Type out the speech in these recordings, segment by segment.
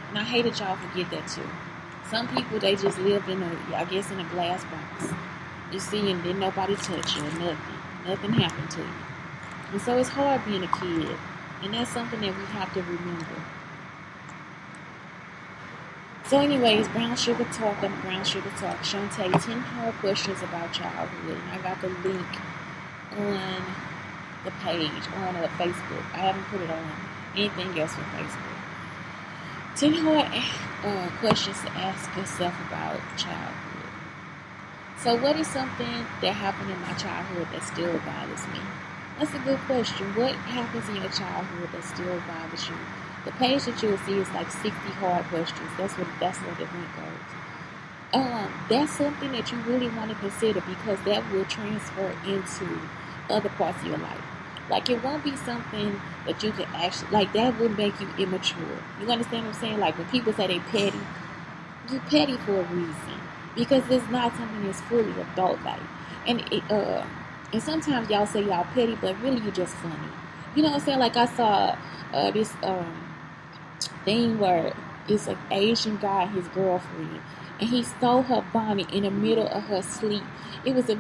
And I hate that y'all forget that too. Some people, they just live in in a glass box. You see, and then nobody touch you or nothing. Nothing happened to you. And so it's hard being a kid. And that's something that we have to remember. So anyways, Brown Sugar Talk on Brown Sugar Talk. Shantae, 10 hard questions about childhood. And I got the link on the page, on Facebook. I haven't put it on anything else for Facebook. 10 hard questions to ask yourself about childhood. So what is something that happened in my childhood that still bothers me? That's a good question. What happens in your childhood that still bothers you? The page that you'll see is like 60 hard questions. That's what the link goes. That's something that you really want to consider, because that will transfer into other parts of your life. Like, it won't be something that you can actually, like, that would make you immature. You understand what I'm saying? Like, when people say they petty, you're petty for a reason, because it's not something that's fully adult-like. And sometimes y'all say y'all petty, but really you're just funny. You know what I'm saying? Like, I saw this thing where it's an Asian guy and his girlfriend, and he stole her bonnet in the middle of her sleep. It was a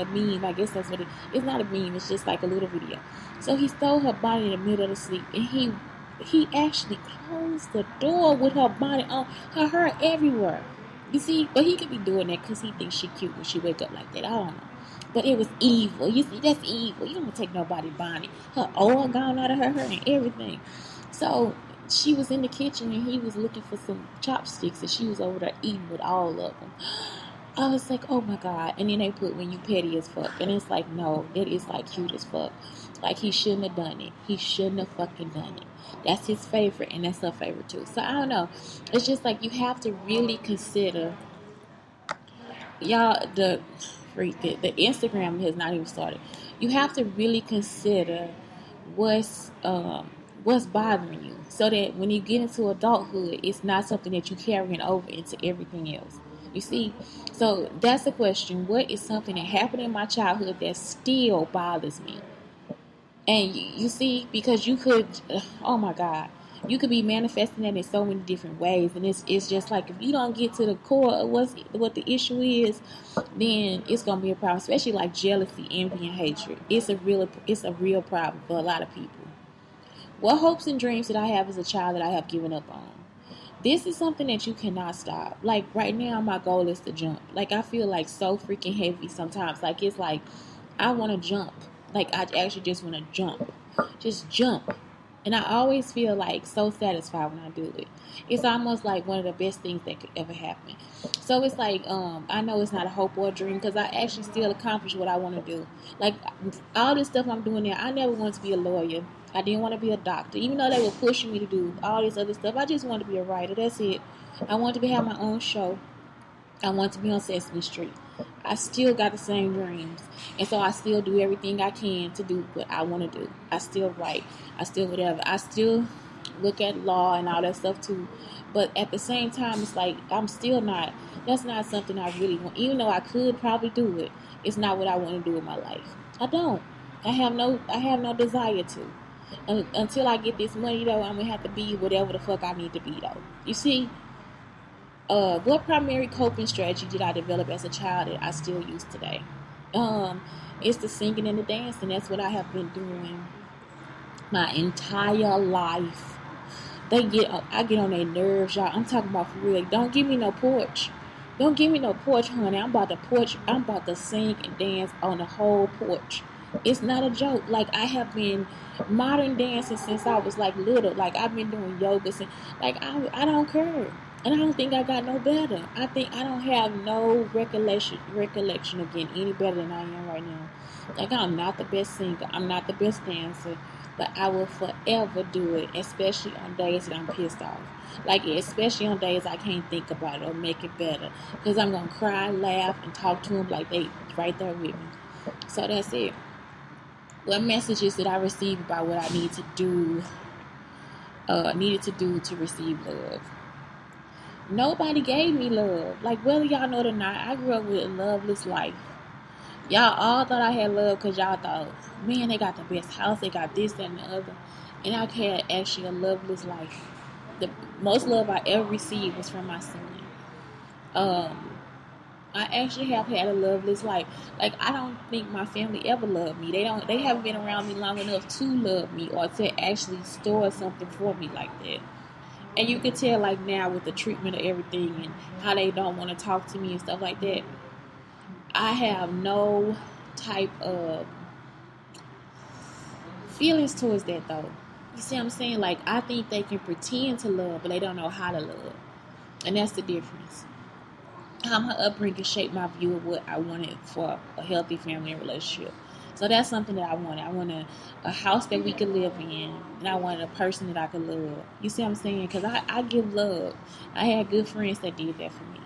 meme. I guess that's what it's not a meme. It's just like a little video. So he stole her bonnet in the middle of the sleep, and he actually closed the door with her bonnet on, her hair everywhere. You see, but he could be doing that because he thinks she cute when she wake up like that. I don't know. But it was evil. You see, that's evil. You don't take nobody's bonnet. Her oil gone out of her hair and everything. So she was in the kitchen and he was looking for some chopsticks, and she was over there eating with all of them. I was like, oh my God. And then they put when you petty as fuck. And it's like, no, that is like cute as fuck. Like, he shouldn't have done it. He shouldn't have fucking done it. That's his favorite, and that's her favorite too. So I don't know. It's just like you have to really consider, y'all, the Instagram has not even started. You have to really consider what's bothering you, so that when you get into adulthood, it's not something that you're carrying over into everything else. You see? So that's the question. What is something that happened in my childhood that still bothers me? And you see, because you could, oh my God, you could be manifesting that in so many different ways. And it's just like, if you don't get to the core of what the issue is, then it's going to be a problem. Especially like jealousy, envy, and hatred. It's a real problem for a lot of people. What hopes and dreams did I have as a child that I have given up on? This is something that you cannot stop. Like, right now, my goal is to jump. Like, I feel like so freaking heavy sometimes. Like, it's like, I want to jump. Like, I actually just want to jump. Just jump. And I always feel like so satisfied when I do it. It's almost like one of the best things that could ever happen. So it's like, I know it's not a hope or a dream, because I actually still accomplish what I want to do. Like, all this stuff I'm doing now, I never wanted to be a lawyer. I didn't want to be a doctor. Even though they were pushing me to do all this other stuff, I just wanted to be a writer. That's it. I wanted to have my own show. I wanted to be on Sesame Street. I still got the same dreams. And so I still do everything I can to do what I want to do. I still write. I still whatever. I still look at law and all that stuff too. But at the same time, it's like, I'm still not, that's not something I really want. Even though I could probably do it, it's not what I want to do in my life. I don't. I have no desire to. Until I get this money, though, I'm going to have to be whatever the fuck I need to be, though. You see? What primary coping strategy did I develop as a child that I still use today? It's the singing and the dancing. That's what I have been doing my entire life. I get on their nerves, y'all. I'm talking about for real. Don't give me no porch. Don't give me no porch, honey. I'm about to sing and dance on the whole porch. It's not a joke. Like, I have been modern dancing since I was like little. Like, I've been doing yoga since, like, I don't care. And I don't think I got no better. I think I don't have no recollection of getting any better than I am right now. Like, I'm not the best singer. I'm not the best dancer. But I will forever do it, especially on days that I'm pissed off. Like, especially on days I can't think about it or make it better. Because I'm going to cry, laugh, and talk to them like they right there with me. So that's it. What messages did I receive about what I needed to do to receive love? Nobody gave me love. Like, whether y'all know it or not, I grew up with a loveless life. Y'all all thought I had love because y'all thought, man, they got the best house, they got this, that, and the other. And I had actually a loveless life. The most love I ever received was from my son. Um, I actually have had a loveless life. Like, I don't think my family ever loved me. They haven't been around me long enough to love me or to actually store something for me like that. And you can tell, like, now with the treatment of everything and how they don't want to talk to me and stuff like that. I have no type of feelings towards that, though. You see what I'm saying? Like, I think they can pretend to love, but they don't know how to love. And that's the difference. How my upbringing shaped my view of what I wanted for a healthy family and relationship. So that's something that I wanted. I wanted a house that we could live in, and I wanted a person that I could love. You see what I'm saying? Because I give love. I had good friends that did that for me.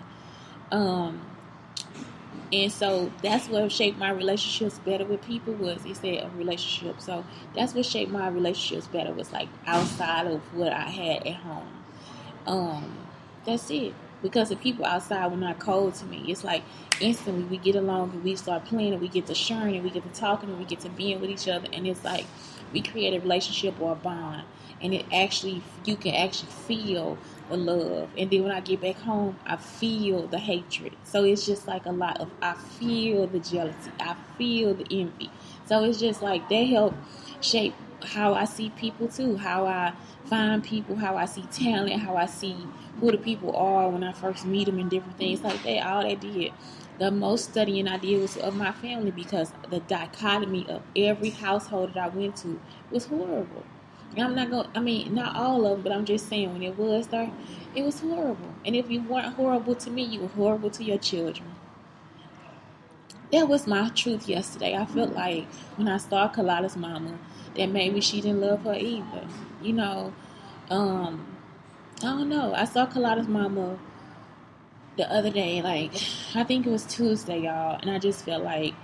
And so that's what shaped my relationships better with people was it said a relationship. So that's what shaped my relationships better was like outside of what I had at home. Um, that's it. Because the people outside were not cold to me. It's like instantly we get along and we start playing and we get to sharing and we get to talking and we get to being with each other, and it's like we create a relationship or a bond, and it actually you can actually feel the love. And then when I get back home, I feel the hatred. So it's just like a lot of I feel the jealousy, I feel the envy. So it's just like they help shape how I see people too, how I find people, how I see talent, how I see who the people are when I first meet them and different things like that. All they did. The most studying I did was of my family because the dichotomy of every household that I went to was horrible. And I'm not going, I mean, not all of them, but I'm just saying when it was there, it was horrible. And if you weren't horrible to me, you were horrible to your children. That was my truth yesterday. I felt like when I saw Kalada's mama, that maybe she didn't love her either. You know, um, I don't know. I saw Kalada's mama the other day, like, I think it was Tuesday, y'all, and I just felt like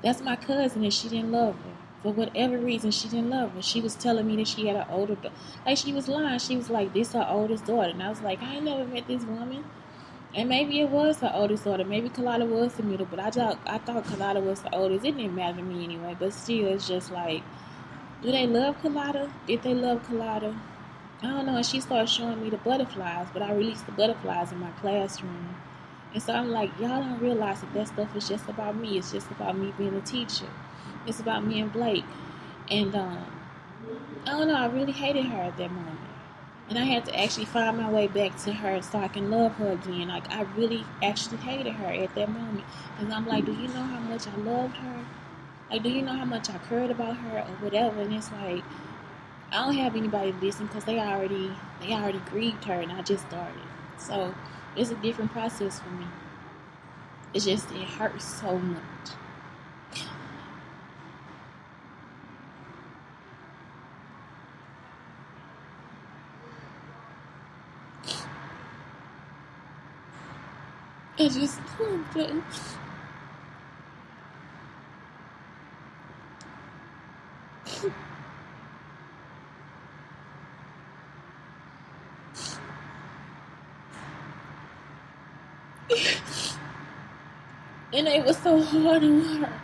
that's my cousin and she didn't love her. For whatever reason, she didn't love her. She was telling me that she had an older daughter. Like, she was lying. She was like, this her oldest daughter. And I was like, I ain't never met this woman. And maybe it was her oldest daughter. Maybe Kalada was the middle, but I thought Kalada was the oldest. It didn't matter to me anyway. But still, it's just like, do they love Kalada? Did they love Kalada? I don't know. And she started showing me the butterflies, but I released the butterflies in my classroom. And so I'm like, y'all don't realize that stuff is just about me. It's just about me being a teacher. It's about me and Blake. And I don't know. I really hated her at that moment. And I had to actually find my way back to her so I can love her again. Like, I really actually hated her at that moment. Because I'm like, do you know how much I loved her? Like, do you know how much I cared about her or whatever? And it's like, I don't have anybody to listen because they already grieved her and I just started. So it's a different process for me. It's just, it hurts so much. I just don't. And it was so hard on her.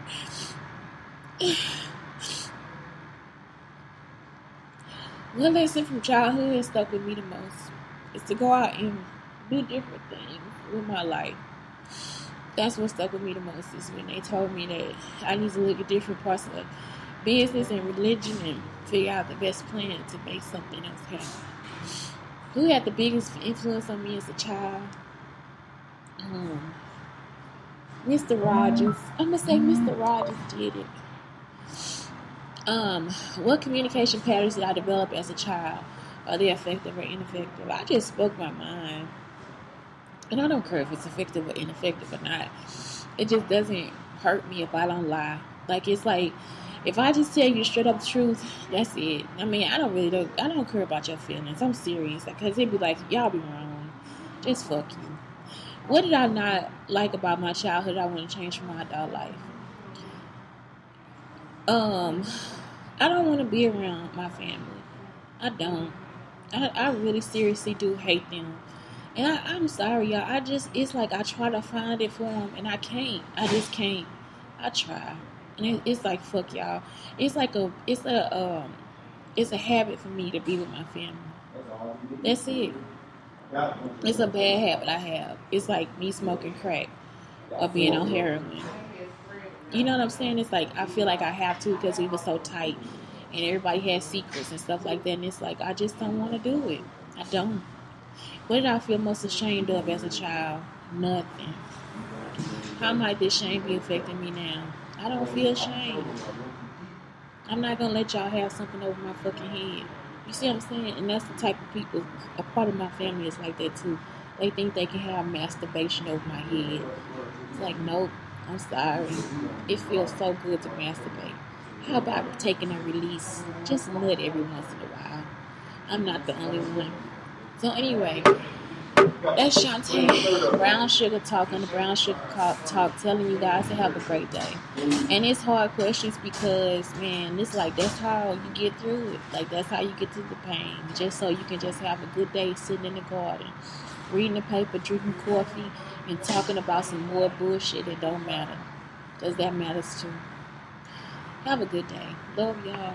One lesson from childhood stuck with me the most is to go out and do different things with my life. That's what stuck with me the most is when they told me that I need to look at different parts of business and religion and figure out the best plan to make something else happen. Who had the biggest influence on me as a child? Mr. Rogers. I'm gonna say Mr. Rogers did it. What communication patterns did I develop as a child? Are they effective or ineffective? I just spoke my mind. And I don't care if it's effective or ineffective or not. It just doesn't hurt me if I don't lie. Like, it's like, if I just tell you straight up the truth, that's it. I mean, I don't care about your feelings. I'm serious. Because it'd be like, y'all be wrong. Just fuck you. What did I not like about my childhood I want to change for my adult life? I don't want to be around my family. I don't. I really seriously do hate them. And I'm sorry, y'all. It's like I try to find it for them, and I can't. I just can't. I try. And it's like, fuck y'all. It's a habit for me to be with my family. That's it. It's a bad habit I have. It's like me smoking crack or being on heroin. You know what I'm saying? It's like I feel like I have to because we were so tight and everybody had secrets and stuff like that. And it's like I just don't want to do it. I don't. What did I feel most ashamed of as a child? Nothing. How might this shame be affecting me now? I don't feel shame. I'm not gonna let y'all have something over my fucking head. You see what I'm saying? And that's the type of people. A part of my family is like that too. They think they can have masturbation over my head. It's like, nope. I'm sorry. It feels so good to masturbate. How about taking a release? Just nut every once in a while. I'm not the only one. So anyway, that's Shantae. Brown Sugar Talk on the Brown Sugar Talk, telling you guys to have a great day. And it's hard questions because, man, it's like that's how you get through it. Like that's how you get through the pain. Just so you can just have a good day sitting in the garden, reading the paper, drinking coffee, and talking about some more bullshit that don't matter. Because that matters too. Have a good day. Love y'all.